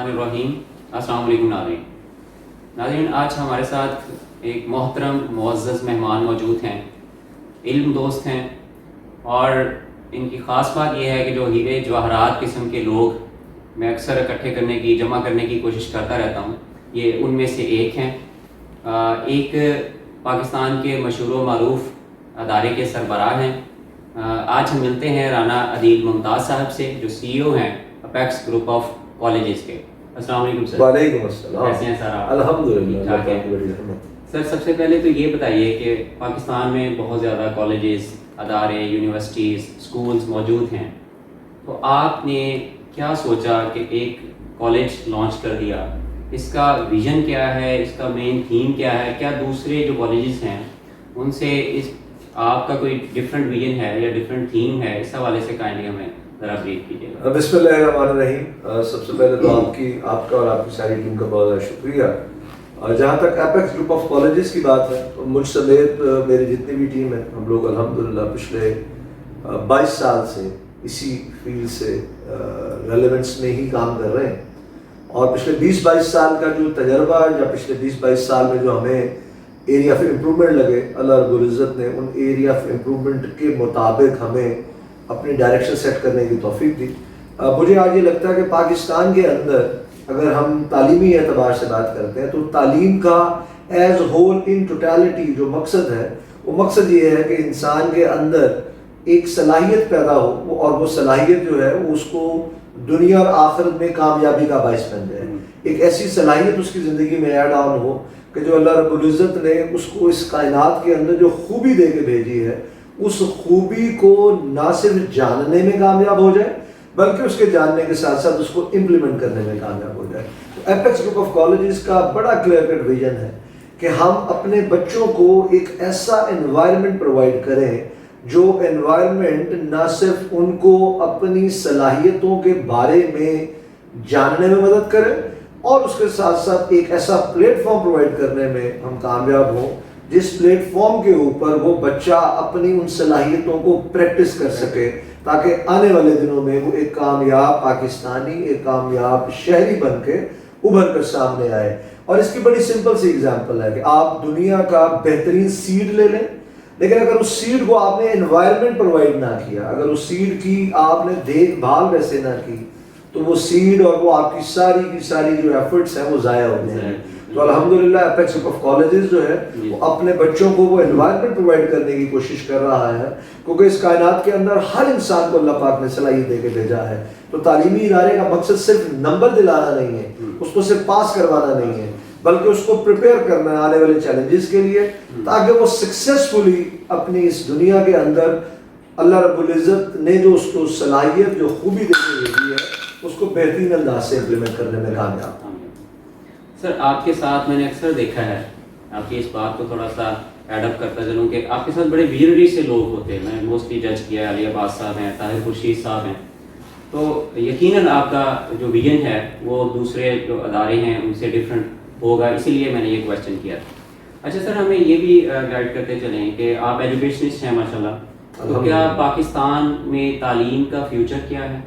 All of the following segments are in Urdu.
الرحمن الرحیم. السلام علیکم ناظرین. آج ہمارے ساتھ ایک محترم معزز مہمان موجود ہیں, علم دوست ہیں, اور ان کی خاص بات یہ ہے کہ جو ہیرے جواہرات قسم کے لوگ میں اکثر اکٹھے کرنے کی, جمع کرنے کی کوشش کرتا رہتا ہوں, یہ ان میں سے ایک ہیں. ایک پاکستان کے مشہور و معروف ادارے کے سربراہ ہیں. آج ہم ملتے ہیں رانا عدیل ممتاز صاحب سے, جو سی ای او ہیں اپیکس گروپ آف کالجز کے. السلام علیکم سر. وعلیکم السلام. کیسے ہیں سر آپ؟ الحمدللہ. سر سب سے پہلے تو یہ بتائیے کہ پاکستان میں بہت زیادہ کالجز, ادارے, یونیورسٹیز, اسکولز موجود ہیں, تو آپ نے کیا سوچا کہ ایک کالج لانچ کر دیا؟ اس کا ویژن کیا ہے, اس کا مین تھیم کیا ہے, کیا دوسرے جو کالجز ہیں ان سے اس آپ کا کوئی ڈفرینٹ ویژن ہے یا ڈفرینٹ تھیم ہے؟ اس حوالے سے کائنڈلی ہمیں ذرا بریف کیجیے گا. بسم اللہ الرحمن الرحیم. سب سے پہلے تو آپ کا اور آپ کی ساری ٹیم کا بہت زیادہ شکریہ. جہاں تک اپیکس گروپ آف کالجز کی بات ہے تو مجھ سمیت میری جتنی بھی ٹیم ہے, ہم لوگ الحمدللہ پچھلے 22 سال سے اسی فیلڈ سے ریلیونس میں ہی کام کر رہے ہیں, اور پچھلے 20-22 سال کا جو تجربہ یا پچھلے 20-22 سال میں جو ہمیں ایریا آف امپرومنٹ لگے, اللہ رب العزت نے ان ایریا آف امپرومنٹ کے مطابق ہمیں اپنی ڈائریکشن سیٹ کرنے کی توفیق دی. مجھے آج یہ لگتا ہے کہ پاکستان کے اندر اگر ہم تعلیمی اعتبار سے بات کرتے ہیں تو تعلیم کا ایز ہول ان ٹوٹیلٹی جو مقصد ہے, وہ مقصد یہ ہے کہ انسان کے اندر ایک صلاحیت پیدا ہو, اور وہ صلاحیت جو ہے وہ اس کو دنیا اور آخرت میں کامیابی کا باعث بن جائے. ایک ایسی صلاحیت اس کی زندگی میں ایڈ آن ہو کہ جو اللہ رب العزت نے اس کو اس کائنات کے اندر جو خوبی دے کے بھیجی ہے, اس خوبی کو نہ صرف جاننے میں کامیاب ہو جائے بلکہ اس کے جاننے کے ساتھ ساتھ اس کو امپلیمنٹ کرنے میں کامیاب ہو جائے. تو اپیکس گروپ آف کالجز کا بڑا کلیئر کٹ ویژن ہے کہ ہم اپنے بچوں کو ایک ایسا انوائرمنٹ پرووائڈ کریں جو انوائرمنٹ نہ صرف ان کو اپنی صلاحیتوں کے بارے میں جاننے میں مدد کرے, اور اس کے ساتھ ساتھ ایک ایسا پلیٹ فارم پرووائڈ کرنے میں ہم کامیاب ہوں جس پلیٹ فارم کے اوپر وہ بچہ اپنی ان صلاحیتوں کو پریکٹس کر سکے, تاکہ آنے والے دنوں میں وہ ایک کامیاب پاکستانی, ایک کامیاب شہری بن کے ابھر کر سامنے آئے. اور اس کی بڑی سمپل سی اگزامپل ہے کہ آپ دنیا کا بہترین سیڈ لے لیں, لیکن اگر اس سیڈ کو آپ نے انوائرمنٹ پرووائڈ نہ کیا, اگر اس سیڈ کی آپ نے دیکھ بھال ویسے نہ کی, تو وہ سیڈ اور وہ آپ کی ساری جو ایفرٹس ہیں وہ ضائع ہو جائیں. تو الحمدللہ اپیکس گروپ آف کالجز جو ہے وہ اپنے بچوں کو وہ انوائرمنٹ پرووائڈ کرنے کی کوشش کر رہا ہے, کیونکہ اس کائنات کے اندر ہر انسان کو اللہ پاک نے صلاحیت دے کے بھیجا ہے. تو تعلیمی ادارے کا مقصد صرف نمبر دلانا نہیں ہے, اس کو صرف پاس کروانا نہیں ہے, بلکہ اس کو پریپیئر کرنا ہے آنے والے چیلنجز کے لیے, تاکہ وہ سکسیسفلی اپنی اس دنیا کے اندر اللہ رب العزت نے جو اس کو صلاحیت, جو خوبی دے کے بھیجی ہے, اس کو بہترین انداز سے امپلیمنٹ کرنے میں کامیاب. سر آپ کے ساتھ میں نے اکثر دیکھا ہے, آپ کی اس بات کو تھوڑا سا ایڈ اپ کرتا چلوں کہ آپ کے ساتھ بڑے ویژنری سے لوگ ہوتے ہیں. میں موسٹلی جج کیا علی عباس صاحب ہیں, طاہر خورشید صاحب ہیں, تو یقیناً آپ کا جو ویژن ہے وہ دوسرے جو ادارے ہیں ان سے ڈفرینٹ ہوگا, اسی لیے میں نے یہ کویشچن کیا. اچھا سر, ہمیں یہ بھی گائیڈ کرتے چلیں کہ آپ ایجوکیشنسٹ ہیں ماشاء اللہ, تو کیا پاکستان میں تعلیم کا فیوچر کیا ہے,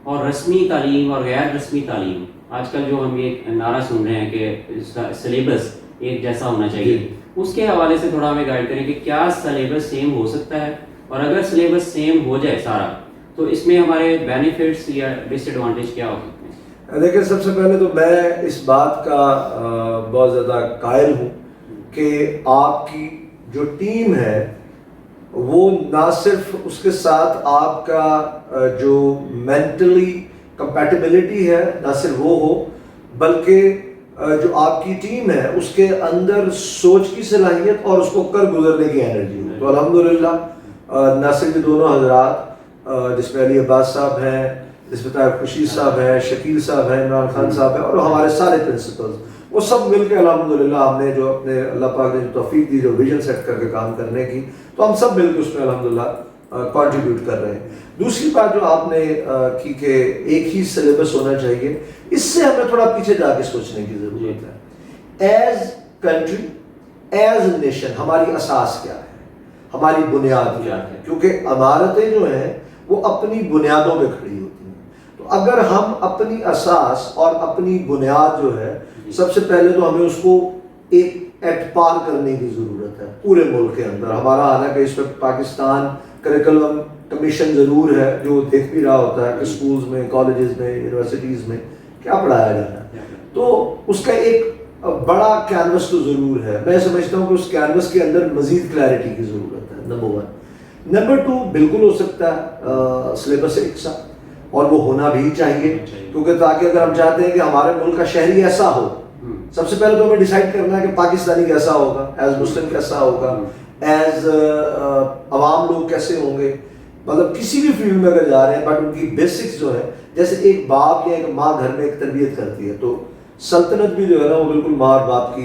اور رسمی تعلیم اور غیر رسمی تعلیم, آج کل جو ہم یہ نعرہ سن رہے ہیں کہ سلیبس ایک جیسا ہونا چاہیے, اس کے حوالے سے تھوڑا ہمیں گائیڈ کریں کہ کیا سلیبس سیم ہو سکتا ہے, اور اگر سلیبس سیم ہو جائے سارا تو اس میں ہمارے بینیفٹس یا ڈس ایڈوانٹیج کیا ہو سکتے ہیں؟ دیکھیں, سب سے پہلے تو میں اس بات کا بہت زیادہ قائل ہوں کہ آپ کی جو ٹیم ہے وہ نہ صرف اس کے ساتھ آپ کا جو مینٹلی کمپیٹیبلٹی ہے نہ صرف وہ ہو, بلکہ جو آپ کی ٹیم ہے اس کے اندر سوچ کی صلاحیت اور اس کو کر گزرنے کی انرجی ہو. تو الحمدللہ نہ صرف یہ دونوں حضرات, جس میں علی عباس صاحب ہیں, جس میں طاہر خورشید صاحب ہیں, شکیل صاحب ہیں, عمران خان صاحب ہیں, اور ہمارے سارے پرنسپلز, وہ سب مل کے الحمدللہ ہم نے جو اپنے اللہ پاک نے جو توفیق دی جو ویژن سیٹ کر کے کام کرنے کی, تو ہم سب مل کے اس میں الحمدللہ کنٹریبیوٹ کر رہے ہیں. دوسری بات جو آپ نے کی کہ ایک ہی سلیبس ہونا چاہیے, اس سے ہمیں تھوڑا پیچھے جا کے سوچنے کی ضرورت ہے. ایز کنٹری, ایز نیشن, ہماری اساس کیا ہے, ہماری بنیاد کیا ہے, کیونکہ عمارتیں جو ہیں وہ اپنی بنیادوں پہ کھڑی ہوتی ہیں. تو اگر ہم اپنی اساس اور اپنی بنیاد جو ہے سب سے پہلے تو ہمیں اس کو ایک اعتبار کرنے کی ضرورت ہے پورے ملک کے اندر. ہمارا حالانکہ اس وقت پاکستان کریکولم کمیشن ضرور ہے جو دیکھ بھی رہا ہوتا ہے کہ اسکولز میں, کالجز میں, یونیورسٹیز میں کیا پڑھایا جا رہا ہے, تو اس کا ایک بڑا کینوس تو ضرور ہے. میں سمجھتا ہوں کہ اس کینوس کے اندر مزید کلیئرٹی کی ضرورت ہے, نمبر 1. نمبر 2, بالکل ہو سکتا ہے سلیبس ایک سا, اور وہ ہونا بھی چاہیے, کیونکہ تاکہ اگر ہم چاہتے ہیں کہ ہمارے ملک کا شہری ایسا ہو, سب سے پہلے تو ہمیں ڈیسائیڈ کرنا ہے کہ پاکستانی کیسا ہوگا, ایز مسلم کیسا ہوگا, ایز عوام لوگ کیسے ہوں گے, مطلب کسی بھی فیلڈ میں اگر جا رہے ہیں, بٹ ان کی بیسکس جو ہے, جیسے ایک باپ یا ایک ماں گھر میں ایک تربیت کرتی ہے, تو سلطنت بھی جو ہے نا وہ بالکل ماں اور باپ کی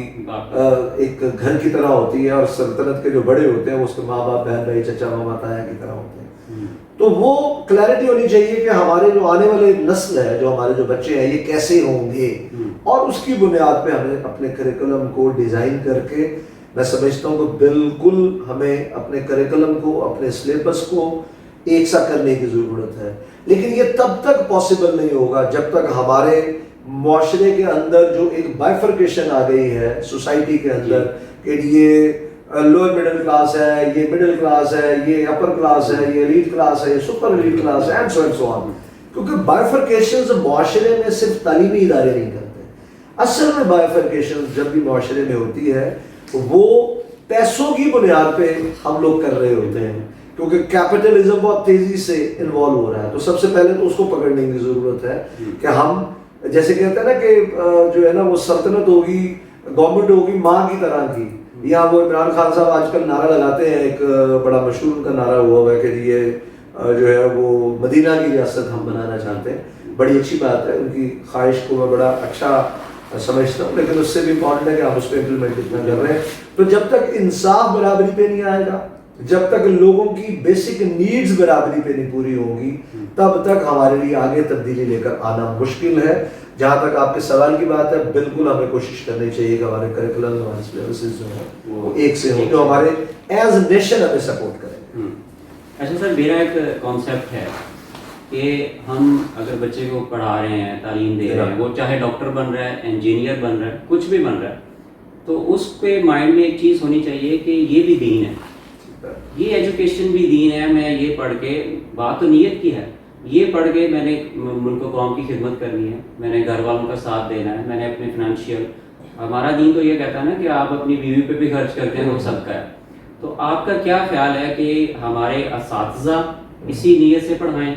ایک گھر کی طرح ہوتی ہے, اور سلطنت کے جو بڑے ہوتے ہیں وہ اس کے ماں باپ, بہن بھائی, چچا ماما تایا کی طرح ہوتے ہیں. تو وہ کلیئرٹی ہونی چاہیے کہ ہمارے جو آنے والے نسل ہے, جو ہمارے جو بچے ہیں, یہ کیسے ہوں گے, اور اس کی بنیاد پہ ہمیں اپنے کریکولم کو ڈیزائن کر کے, میں سمجھتا ہوں کہ بالکل ہمیں اپنے کریکولم کو, اپنے سلیبس کو ایک سا کرنے کی ضرورت ہے. لیکن یہ تب تک پاسبل نہیں ہوگا جب تک ہمارے معاشرے کے اندر جو ایک بائیفرکیشن آ گئی ہے سوسائٹی کے اندر کہ یہ لوور مڈل کلاس ہے, یہ مڈل کلاس ہے, یہ اپر کلاس ہے, یہ ایلیٹ کلاس ہے, یہ سپر ایلیٹ کلاس ہے, اینڈ سو آن. کیونکہ بائیفرکیشنز معاشرے میں صرف تعلیمی ادارے نہیں کرتے. اصل میں بائیفرکیشنز جب بھی معاشرے میں ہوتی ہے وہ پیسوں کی بنیاد پہ ہم لوگ کر رہے ہوتے ہیں, کیونکہ کیپٹلزم بہت تیزی سے انوالو ہو رہا ہے. تو سب سے پہلے تو اس کو پکڑنے کی ضرورت ہے کہ ہم جیسے کہتے ہیں نا کہ جو ہے نا وہ سلطنت ہوگی, گورنمنٹ ہوگی ماں کی طرح کی. یہاں وہ عمران خان صاحب آج کل نعرہ لگاتے ہیں, ایک بڑا مشہور ان کا نعرہ ہوا ہوا ہے کہ یہ جو ہے وہ مدینہ کی ریاست ہم بنانا چاہتے ہیں. بڑی اچھی بات ہے, ان کی خواہش کو میں بڑا اچھا سمجھتا ہوں, لیکن اس سے بھی امپورٹنٹ ہے کہ ہم اس کو امپلیمنٹ کتنا کر رہے ہیں. تو جب تک انصاف برابری پہ نہیں آئے گا, جب تک لوگوں کی بیسک نیڈز برابری پہ نہیں پوری ہوں گی, تب تک ہمارے لیے آگے تبدیلی لے کر آنا مشکل ہے. جہاں تک آپ کے سوال کی بات ہے, بالکل ہمیں کوشش کرنی چاہیے کہ ہمارے کریکولم, ہمارے سلیبسز جو ہیں وہ ایک سے ہوں, جو ہمارے ایز نیشن ہمیں سپورٹ کریں. اچھا سر, میرا ایک کانسیپٹ ہے کہ ہم اگر بچے کو پڑھا رہے ہیں, تعلیم دے رہے ہیں, وہ چاہے ڈاکٹر بن رہا ہے, انجینئر بن رہا ہے, کچھ بھی بن رہا ہے, تو اس کے مائنڈ میں ایک چیز ہونی چاہیے کہ یہ بھی دین ہے, یہ ایجوکیشن بھی دین ہے. میں یہ پڑھ کے, بات تو نیت کی ہے, یہ پڑھ کے میں نے ملک و قوم کی خدمت کرنی ہے, میں نے گھر والوں کا ساتھ دینا ہے, میں نے اپنے فنانشیل, ہمارا دین تو یہ کہتا ہے نا کہ آپ اپنی بیوی پہ بھی خرچ کرتے ہیں, وہ صدقہ ہے. تو آپ کا کیا خیال ہے کہ ہمارے اساتذہ اسی نیت سے پڑھائیں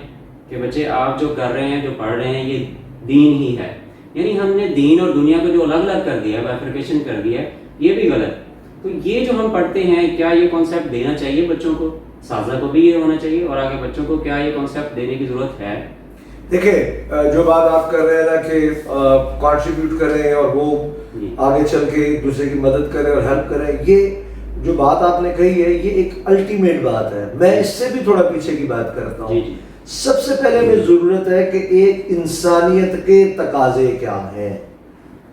کہ بچے آپ جو کر رہے ہیں, جو پڑھ رہے ہیں, یہ دین ہی ہے, یعنی ہم نے دین اور دنیا کو جو الگ الگ کر دیا ہے, بائفرکیشن کر دیا ہے, یہ بھی غلط. تو یہ جو ہم پڑھتے ہیں, کیا یہ کانسیپٹ دینا چاہیے بچوں کو, اساتذہ کو بھی یہ ہونا چاہیے, اور آگے بچوں کو کیا یہ کانسیپٹ دینے کی ضرورت ہے؟ دیکھیں, جو بات آپ کر رہے ہیں نا کہ کنٹریبیوٹ کریں اور وہ آگے چل کے ایک دوسرے کی مدد کریں اور ہیلپ کریں, یہ جو بات آپ نے کہی ہے یہ ایک الٹیمیٹ بات ہے. میں اس سے بھی تھوڑا پیچھے کی بات کرتا ہوں. سب سے پہلے ہمیں ضرورت ہے کہ ایک انسانیت کے تقاضے کیا ہیں,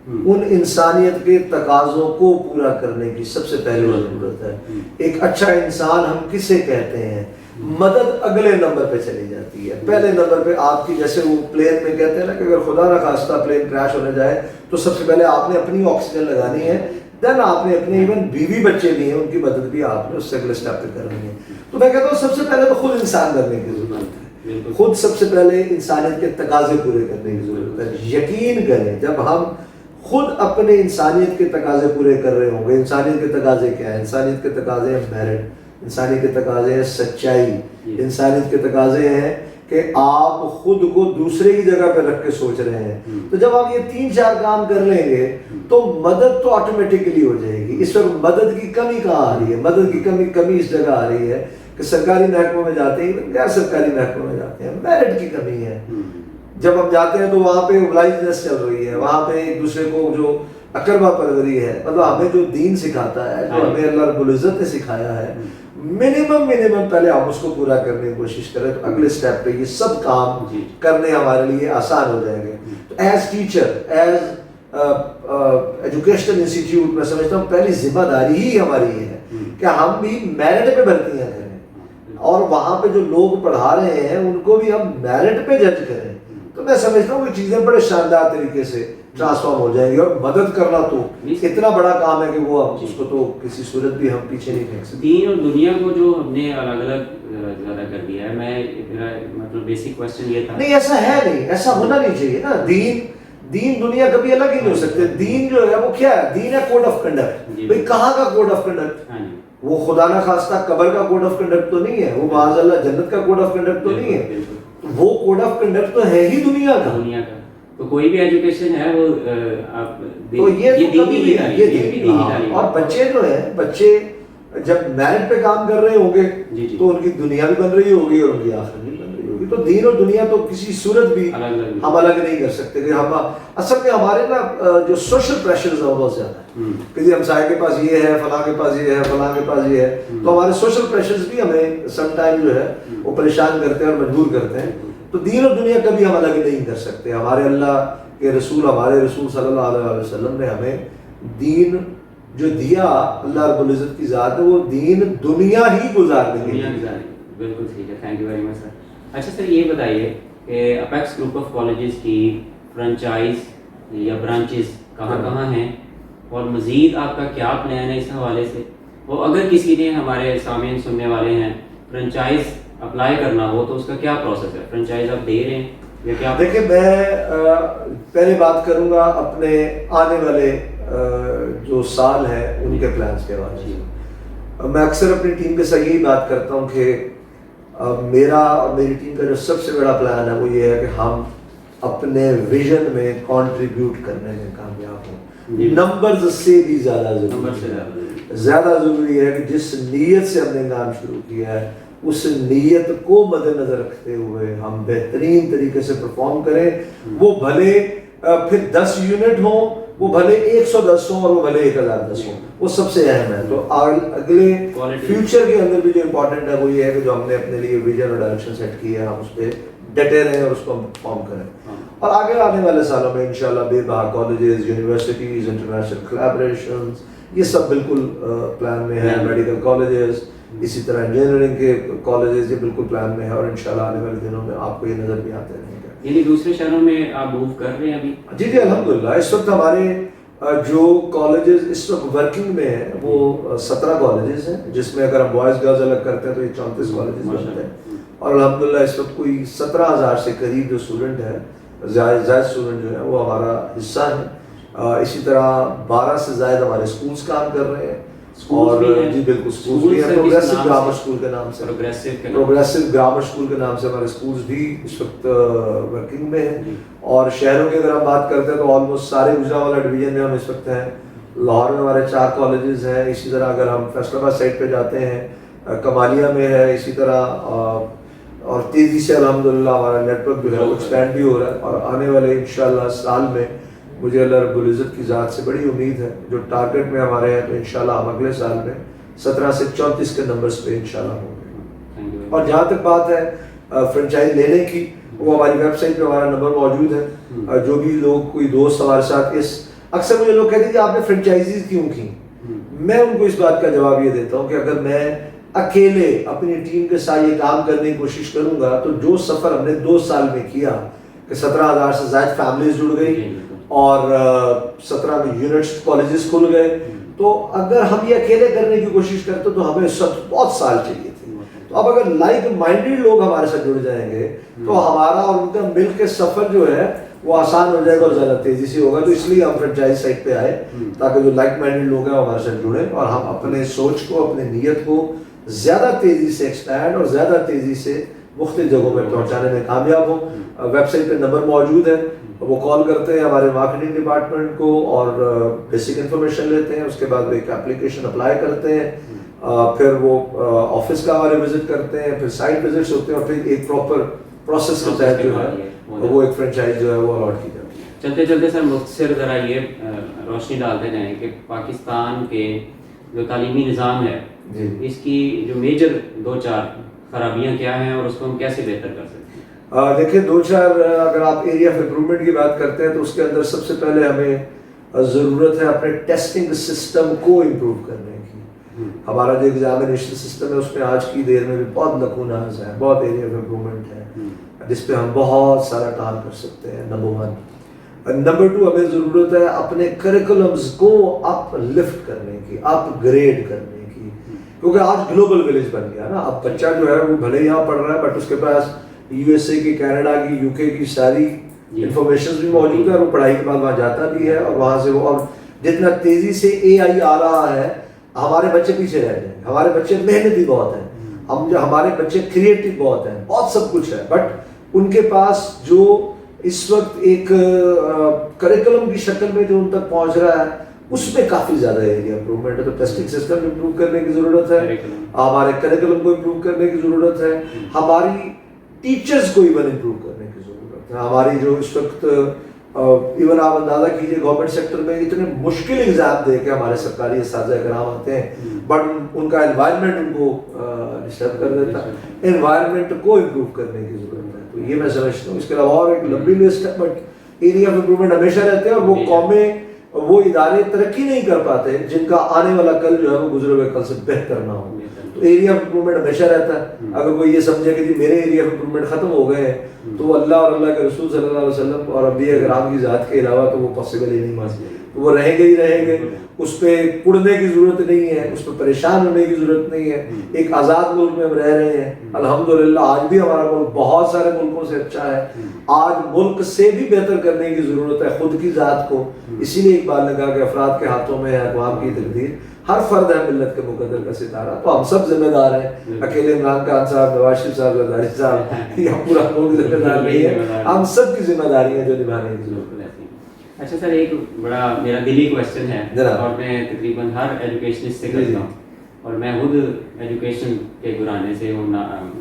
ان انسانیت کے تقاضوں کو پورا کرنے کی سب سے پہلے ضرورت ہے. ایک اچھا انسان ہم کسے کہتے ہیں؟ مدد اگلے نمبر پہ چلی جاتی ہے. پہلے نمبر پہ آپ کی, جیسے وہ پلین میں کہتے ہیں نا کہ اگر خدا نہ خواستہ پلین کریش ہونے جائے تو سب سے پہلے آپ نے اپنی آکسیجن لگانی ہے, دین آپ نے اپنے ایون بیوی بچے بھی ہیں ان کی مدد بھی آپ نے اس سے اگلے اسٹیپ پہ کرنی ہے. تو میں کہتا ہوں سب سے پہلے تو خود انسان کرنے کی ضرورت ہے, خود سب سے پہلے انسانیت کے تقاضے پورے کرنے کی ضرورت ہے. یقین کریں جب ہم خود اپنے انسانیت کے تقاضے پورے کر رہے ہوں گے. انسانیت کے تقاضے کیا ہیں؟ انسانیت کے تقاضے ہیں میرٹ, انسانیت کے تقاضے ہیں سچائی, انسانیت کے تقاضے ہیں کہ آپ خود کو دوسرے کی جگہ پہ رکھ کے سوچ رہے ہیں. تو جب آپ یہ 3-4 کام کر لیں گے تو مدد تو آٹومیٹکلی ہو جائے گی. اس وقت مدد کی کمی کہاں آ رہی ہے؟ مدد کی کمی اس جگہ آ رہی ہے کہ سرکاری محکموں میں جاتے ہیں, غیر سرکاری محکموں میں جاتے ہیں, میرٹ کی کمی ہے. جب ہم جاتے ہیں تو وہاں پہ اوبلائزنس چل رہی ہے, وہاں پہ ایک دوسرے کو جو اقربا پروری ہے, مطلب ہمیں جو دین سکھاتا ہے, جو ہمیں اللہ رب العزت نے سکھایا ہے, منیمم پہلے ہم اس کو پورا کرنے کی کوشش کریں تو اگلے سٹیپ پہ یہ سب کام کرنے ہمارے لیے آسان ہو جائیں گے. تو as teacher, as educational institute, میں سمجھتا ہوں پہلی ذمہ داری ہی ہماری یہ ہے کہ ہم بھی میرٹ پہ بھرتیاں کریں, اور وہاں پہ جو لوگ پڑھا رہے ہیں ان کو بھی ہم میرٹ پہ جج کریں. تو میں سمجھتا ہوں کہ چیزیں بڑے شاندار طریقے سے ٹرانسفارم ہو جائیں گی. اور مدد کرنا تو اتنا بڑا کام ہے کہ وہ اس کو تو کسی صورت بھی ہم پیچھے نہیں پھینک سکتے. دین اور دنیا کو جو ہم نے الگ الگ زیادہ کر دیا ہے. میرا مطلب بیسک کوشچن یہ تھا. نہیں ایسا ہے نہیں, ایسا ہونا نہیں چاہیے نا. دین دنیا کبھی الگ ہی نہیں ہو سکتے. دین جو ہے وہ کیا ہے؟ دین ہے کوڈ آف کنڈکٹ. بھائی کہاں کا کوڈ آف کنڈکٹ؟ وہ خدا نہ خواستہ قبر کا کوڈ آف کنڈکٹ تو نہیں ہے, وہ معاذ اللہ جنت کا کوڈ آف کنڈکٹ تو نہیں ہے. وہ کوڈ آف کنڈکٹ تو ہے ہی دنیا کا. تو کوئی بھی ایجوکیشن ہے وہ آپ تو یہ کبھی بھی ہے. اور بچے جو ہیں, بچے جب میرٹ پہ کام کر رہے ہوں گے تو ان کی دنیا بھی بن رہی ہوگی اور ان کی آخرت بھی بن رہی ہوگی. تو دین اور دنیا تو کسی صورت بھی ہم الگ نہیں کر سکتے. کہ ہم اصل میں ہمارے نا جو سوشل پریشرز ہیں بہت زیادہ ہے کہ جی ہمسائے کے پاس یہ ہے, فلاں کے پاس یہ ہے, فلاں کے پاس یہ ہے. تو ہمارے سوشل پریشرز بھی ہمیں سم ٹائم جو ہے وہ پریشان کرتے ہیں اور مجبور کرتے ہیں. تو دین اور دنیا کبھی ہم الگ نہیں کر سکتے. ہمارے اللہ کے رسول, ہمارے رسول صلی اللہ علیہ وسلم نے ہمیں دین جو دیا, اللہ رب العزت کی ذات ہے, وہ دین دنیا ہی گزار دیں گے. بالکل ٹھیک ہے, تھینک یو ویری مچ سر. اچھا سر یہ بتائیے کہ اپیکس گروپ آف کالجز کی فرنچائز یا برانچز کہاں کہاں ہیں, اور مزید آپ کا کیا پلان ہے اس حوالے سے؟ اور اگر کسی نے, ہمارے سامعین سننے والے ہیں, فرنچائز اپلائی کرنا ہو تو اس کا کیا پروسیس ہے؟ فرنچائز آپ دے رہے ہیں یا کیا؟ دیکھیں میں پہلے بات کروں گا اپنے آنے والے جو سال ہیں ان کے پلانس کے بارے میں. میں اکثر اپنی ٹیم کے ساتھ یہی بات کرتا ہوں کہ میرا اور میری ٹیم کا جو سب سے بڑا پلان ہے وہ یہ ہے کہ ہم اپنے ویژن میں کنٹریبیوٹ کرنے میں کامیاب ہوں. نمبرز سے بھی زیادہ ضروری ہے کہ جس نیت سے ہم نے کام شروع کیا ہے اس نیت کو مد نظر رکھتے ہوئے ہم بہترین طریقے سے پرفارم کریں. وہ بھلے پھر 10 یونٹ ہوں, وہ بھلے 110 ہوں, اور وہ بھلے 1010 ہوں, وہ سب سے اہم ہے. تو اگلے فیوچر کے اندر بھی جو امپورٹنٹ ہے وہ یہ ہے کہ جو ہم نے اپنے لیے ویژن اور ڈائریکشن سیٹ کی ہے ہم اس پہ ڈٹے رہیں اور اس کو ہم پرفارم کریں. اور آگے آنے والے سالوں میں انشاءاللہ بے بہا کالجز, یونیورسٹیز, انٹرنیشنل کولیبریشنز, یہ سب بالکل پلان میں ہے. میڈیکل کالجز, اسی طرح انجینئرنگ کے کالجز, یہ بالکل پلان میں ہے. اور انشاءاللہ آنے والے دنوں میں آپ کو یہ نظر بھی آتے رہیں گے. یعنی دوسرے شہروں میں آپ موو کر رہے ہیں ابھی؟ جی الحمدللہ. اس وقت ہمارے جو کالجز اس وقت ورکنگ میں ہیں وہ 17 کالجز ہیں, جس میں اگر ہم بوائز گرلز الگ کرتے ہیں تو یہ 34 کالجز بنتے ہیں. اور الحمدللہ اس وقت کوئی 17,000 سے قریب جو اسٹوڈنٹ ہیں, زائد اسٹوڈنٹ جو ہیں وہ ہمارا حصہ ہیں. اسی طرح 12 سے زائد ہمارے اسکولز کام کر رہے ہیں. اور جی بالکل اسکولز بھی ہیں. پروگریسو گرامر اسکول کے نام سے, پروگریسو گرامر اسکول کے نام سے ہمارے اسکولز بھی اس وقت ورکنگ میں ہیں. اور شہروں کی اگر ہم بات کرتے ہیں تو آلموسٹ سارے گجرانوالہ ڈویژن میں ہم اس وقت ہیں. لاہور میں ہمارے 4 کالجز ہیں. اسی طرح اگر ہم فیصل آباد سائڈ پہ جاتے ہیں, کمالیہ میں ہے. اسی طرح اور تیزی سے الحمدللہ ہمارا نیٹ ورک جو ہے وہ ایکسپینڈ بھی ہو رہا ہے. اور آنے والے انشاءاللہ سال میں مجھے اللہ رب العزت کی ذات سے بڑی امید ہے, جو ٹارگٹ میں ہمارے ہیں تو انشاءاللہ ہم اگلے سال میں 17 سے 34 کے نمبرز پہ انشاءاللہ ہوں گے. اور جہاں تک بات ہے فرنچائز لینے کی, وہ ہماری ویب سائٹ پہ ہمارا نمبر موجود ہے. جو بھی لوگ, کوئی دوست ہمارے ساتھ اکثر مجھے لوگ کہتے ہیں کہ آپ نے فرنچائزیز کیوں کی, میں ان کو اس بات کا جواب یہ دیتا ہوں کہ اگر میں اکیلے اپنی ٹیم کے ساتھ یہ کام کرنے کی کوشش کروں گا تو جو سفر ہم نے 2 سال میں کیا کہ 17,000 سے زائد فیملیز جڑ گئی اور 17 یونٹس کالجز کھل گئے, تو اگر ہم یہ اکیلے کرنے کی کوشش کرتے تو ہمیں اس وقت بہت سال چاہیے تھے. تو اب اگر لائک مائنڈیڈ لوگ ہمارے ساتھ جڑ جائیں گے تو ہمارا اور ان کا مل کے سفر جو ہے وہ آسان ہو جائے گا اور زیادہ تیزی سے ہوگا. تو اس لیے ہم فرنچائز سائٹ پہ آئے تاکہ جو لائک مائنڈیڈ لوگ ہیں وہ ہمارے ساتھ جڑیں اور ہم اپنے سوچ کو, اپنے نیت کو زیادہ تیزی سے ایکسپینڈ اور زیادہ تیزی سے مختلف جگہوں میں پہنچانے میں کامیاب ہوں. ویب سائٹ پہ نمبر موجود ہے, وہ کال کرتے ہیں ہمارے مارکیٹنگ ڈپارٹمنٹ کو اور بیسک انفارمیشن لیتے ہیں. اس کے بعد وہ ایک اپلیکیشن اپلائی کرتے ہیں, پھر وہ آفس کا ہمارے وزٹ کرتے ہیں, پھر سائٹ وزٹس ہوتے ہیں, اور پھر ایک پراپر پروسیس کے تحت جو ہے وہ ایک فرنچائز جو ہے وہ الاٹ کی جاتی ہے. چلتے چلتے سر مختصر ذرا یہ روشنی ڈالتے جائیں کہ پاکستان کے جو تعلیمی نظام ہے اس کی جو میجر 2-4 خرابیاں کیا ہیں اور اس کو ہم کیسے بہتر کر سکتے ہیں؟ دیکھیں 2-4 اگر آپ ایریا آف امپرومنٹ کی بات کرتے ہیں تو اس کے اندر سب سے پہلے ہمیں ضرورت ہے اپنے ٹیسٹنگ سسٹم کو امپروو کرنے کی. ہمارا جو ایگزامینیشن سسٹم ہے اس میں آج کی دیر میں بھی بہت لکوناز ہیں, بہت ایریا آف امپرومنٹ ہے جس پہ ہم بہت سارا کام کر سکتے ہیں. نمبر 1. نمبر 2, ہمیں ضرورت ہے اپنے کریکولمز کو اپ لفٹ کرنے کی, اپ گریڈ کرنے کی, کیونکہ آج گلوبل ولیج بن گیا نا. اب بچہ جو ہے وہ بھلے یہاں پڑھ رہا ہے بٹ اس کے پاس یو ایس اے کی, کینیڈا کی, یو کے کی ساری انفارمیشن بھی موجود ہے, اور وہ پڑھائی کے بعد وہاں جاتا بھی ہے, اور وہاں سے وہ اور جتنا تیزی سے اے آئی آ رہا ہے ہمارے بچے پیچھے رہ جائیں گے. ہمارے بچے محنتی بہت ہیں, ہمارے بچے کریٹو بہت ہیں, بہت سب کچھ ہے, بٹ ان کے پاس جو اس وقت ایک کریکولم کی شکل میں جو ان تک پہنچ رہا ہے اس میں کافی زیادہ ایریا امپروومنٹ ہے. تو ٹیسٹنگ سسٹم امپروو کرنے کی ضرورت ہے, ہمارے کریکولم کو امپروو کرنے کی ضرورت ہے, ہماری ٹیچرز کو ایون امپروو کرنے کی ضرورت ہے. ہماری جو اس وقت ایون آپ اندازہ کیجیے گورنمنٹ سیکٹر میں اتنے مشکل ایگزام دے کے ہمارے سرکاری اساتذہ کرام آتے ہیں, بٹ ان کا انوائرمنٹ ان کو ڈسٹرب کر دیتا ہے. انوائرمنٹ کو امپروو کرنے کی ضرورت ہے. تو یہ میں سمجھتا ہوں. اس کے علاوہ اور ایک لمبی لسٹ ہے, بٹ ایریا آف امپروومنٹ ہمیشہ رہتے ہیں, اور وہ قومیں, وہ ادارے ترقی نہیں کر پاتے جن کا آنے والا کل جو ہے وہ گزرے ہوئے کل سے بہتر نہ ہو. تو ایریا آف امپروومنٹ ہمیشہ رہتا ہے. اگر وہ یہ سمجھے کہ جی میرے ایریا آف امپروومنٹ ختم ہو گئے ہیں تو اللہ اور اللہ کے رسول صلی اللہ علیہ وسلم اور انبیاء کرام کی ذات کے علاوہ تو وہ پاسبل ہی نہیں ہے. وہ رہیں گے ہی رہیں گے, اس پہ کڑنے کی ضرورت نہیں ہے, اس پہ پریشان ہونے کی ضرورت نہیں ہے. ایک آزاد ملک میں ہم رہ رہے ہیں الحمدللہ. آج بھی ہمارا ملک بہت سارے ملکوں سے اچھا ہے. آج ملک سے بھی بہتر کرنے کی ضرورت ہے خود کی ذات کو. اسی لیے اقبال نے کہا کہ افراد کے ہاتھوں میں ہے اقوام کی تقدیر, ہر فرد ہے ملت کے مقدر کا ستارہ. تو ہم سب ذمہ دار ہیں, اکیلے عمران خان صاحب, نواز شریف صاحب, زرداری صاحب یا پورا ملک ذمہ دار نہیں ہے. ہم سب کی ذمہ داری ہے جو نبھانے کی ضرورت ہے. اچھا سر, ایک بڑا میرا دلی کویسچن ہے اور میں تقریباً ہر ایجوکیشنسٹ سے کرتا ہوں, اور میں خود ایجوکیشن کے گھرانے سے ہوں,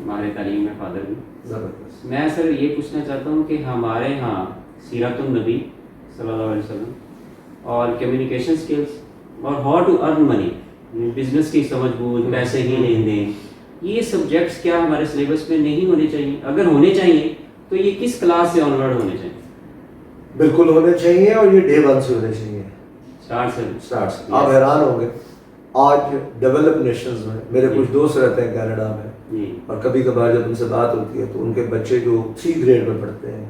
ماہر تعلیم میں فادر ہوں. میں سر یہ پوچھنا چاہتا ہوں کہ ہمارے ہاں سیرت النبی صلی اللہ علیہ وسلم اور کمیونیکیشن اسکلس اور how to earn money, business کی سمجھ بوجھ, پیسے ہی لین دین, یہ سبجیکٹس کیا ہمارے سلیبس میں نہیں ہونے چاہیے؟ اگر ہونے چاہیے تو یہ کس کلاس سے آنورڈ ہونے چاہیے؟ بالکل ہونے چاہیے, اور یہ ڈے 1 سے ہونے چاہیے. اسٹارٹ سے. آپ حیران ہوں گے آج ڈیولپ نیشنز میں, میرے کچھ دوست رہتے ہیں کینیڈا میں, اور کبھی کبھار جب ان سے بات ہوتی ہے تو ان کے بچے جو 3 گریڈ میں پڑھتے ہیں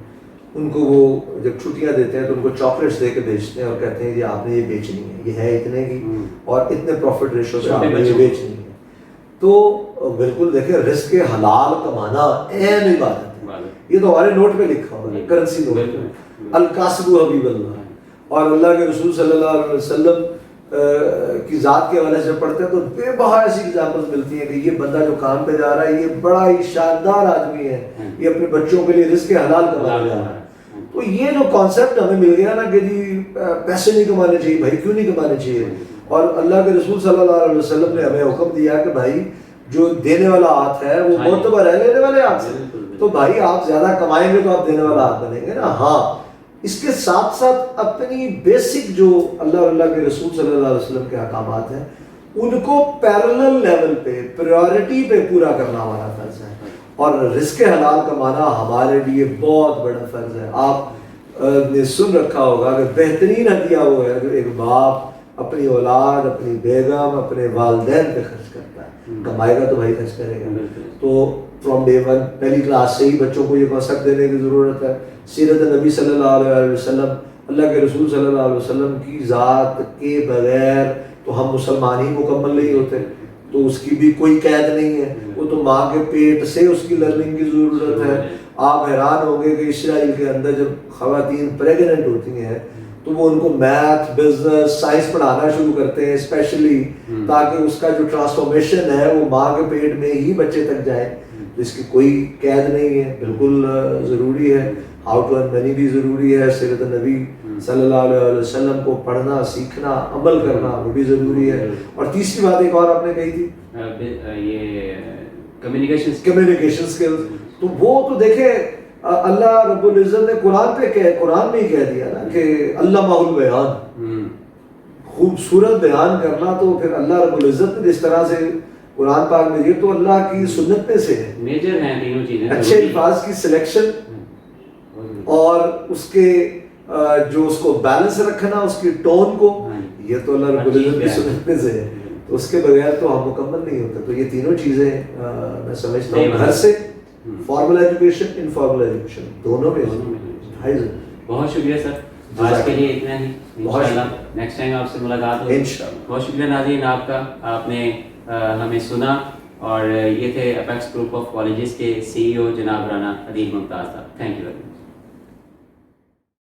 ان کو وہ جب چھٹیاں دیتے ہیں تو ان کو چاکلیٹس دے کے بیچتے ہیں اور کہتے ہیں جی آپ نے یہ بیچنی ہے, یہ ہے اتنے کی اور اتنے پروفٹ ریشو پہ آپ نے یہ بیچنی ہے. تو بالکل دیکھیں رزق کے حلال کمانا اہم عبادت ہے. یہ تو ہمارے نوٹ پہ لکھا ہوا ہے, کرنسی نوٹ پہ, القاسب حبیب اللہ. اور اللہ کے رسول صلی اللہ علیہ وسلم کی ذات کے حوالے سے پڑھتے ہیں تو بے بہا ایسی ایگزامپلز ملتی ہیں کہ یہ بندہ جو کام پہ جا رہا ہے یہ بڑا ہی شاندار آدمی ہے, یہ اپنے بچوں کے لیے رزق حلال کمانے جا رہا ہے. تو یہ جو کانسیپٹ ہمیں مل گیا نا کہ جی پیسے نہیں کمانے چاہیے, بھائی کیوں نہیں کمانے چاہیے, اور اللہ کے رسول صلی اللہ علیہ وسلم نے ہمیں حکم دیا کہ بھائی جو دینے والا ہاتھ ہے وہ معتبر ہے لینے والے ہاتھ سے. تو بھائی آپ زیادہ کمائیں گے تو آپ دینے والا ہاتھ بنیں گے نا. ہاں اس کے ساتھ ساتھ اپنی بیسک جو اللہ اور اللہ کے رسول صلی اللہ علیہ وسلم کے احکامات ہیں ان کو پیرلل لیول پہ پریورٹی پہ پورا کرنا ہمارا فرض ہے, اور رزق حلال کمانا ہمارے لیے بہت بڑا فرض ہے. آپ نے سن رکھا ہوگا کہ بہترین ہدیہ وہ ہے جو ایک باپ اپنی اولاد, اپنی بیگم, اپنے والدین پہ خرچ کرتا ہے. کمائے گا تو بھائی خرچ کرے گا. تو فرام ڈے 1 پہلی کلاس سے ہی بچوں کو یہ کانسیپٹ دینے کی ضرورت ہے. سیرت نبی صلی اللہ علیہ وسلم, اللہ کے رسول صلی اللہ علیہ وسلم کی ذات کے بغیر تو ہم مسلمان ہی مکمل نہیں ہوتے. تو اس کی بھی کوئی قید نہیں ہے, وہ تو ماں کے پیٹ سے اس کی لرننگ کی ضرورت ہے. آپ حیران ہوں گے کہ اسرائیل کے اندر جب خواتین پریگننٹ ہوتی ہیں تو وہ ان کو میتھ, بزنس, سائنس پڑھانا شروع کرتے ہیں اسپیشلی, تاکہ اس کا جو ٹرانسفارمیشن ہے وہ ماں کے پیٹ میں ہی بچے تک جائے. اس کی کوئی قید نہیں ہے, بالکل ضروری ہے. ہاؤ ٹو ارن منی بھی ضروری ہے. سیرت نبی صلی اللہ علیہ وسلم کو پڑھنا, سیکھنا, عمل کرنا وہ بھی ضروری ہے. اور تیسری بات ایک اور آپ نے کہی تھی یہ کمیونیکیشن اسکلز. تو وہ تو دیکھیں اللہ رب العزت نے قرآن میں ہی کہہ دیا نا کہ علمہ البیان, خوبصورت بیان کرنا. تو پھر اللہ رب العزت نے جس طرح سے قرآن پاک میں یہ تو اللہ کی سنت میں سے ہے, میجر ہیں تینوں چیزیں, اچھے الفاظ کی سلیکشن اور اس کے جو اس کو بیلنس رکھنا, اس کی ٹون کو, یہ تو اللہ رب العزت کی سنت میں سے ہے. تو تو اس کے بغیر تو ہم مکمل نہیں ہوتے. تو یہ تینوں چیزیں میں سمجھتا ہوں گھر سے فارمل ایجوکیشن انفارمل ایجوکیشن دونوں میں بہت شکریہ سر. آج کے لیے اتنا ہی. انشاءاللہ نیکسٹ ٹائم آپ سے ملاقات ہوگی. بہت شکریہ ناظرین آپ کا, آپ نے ہمیں سنا. اور یہ تھے اپیکس گروپ آف کالجز کے CEO جناب رانا عدیل ممتاز صاحب. Thank you very much.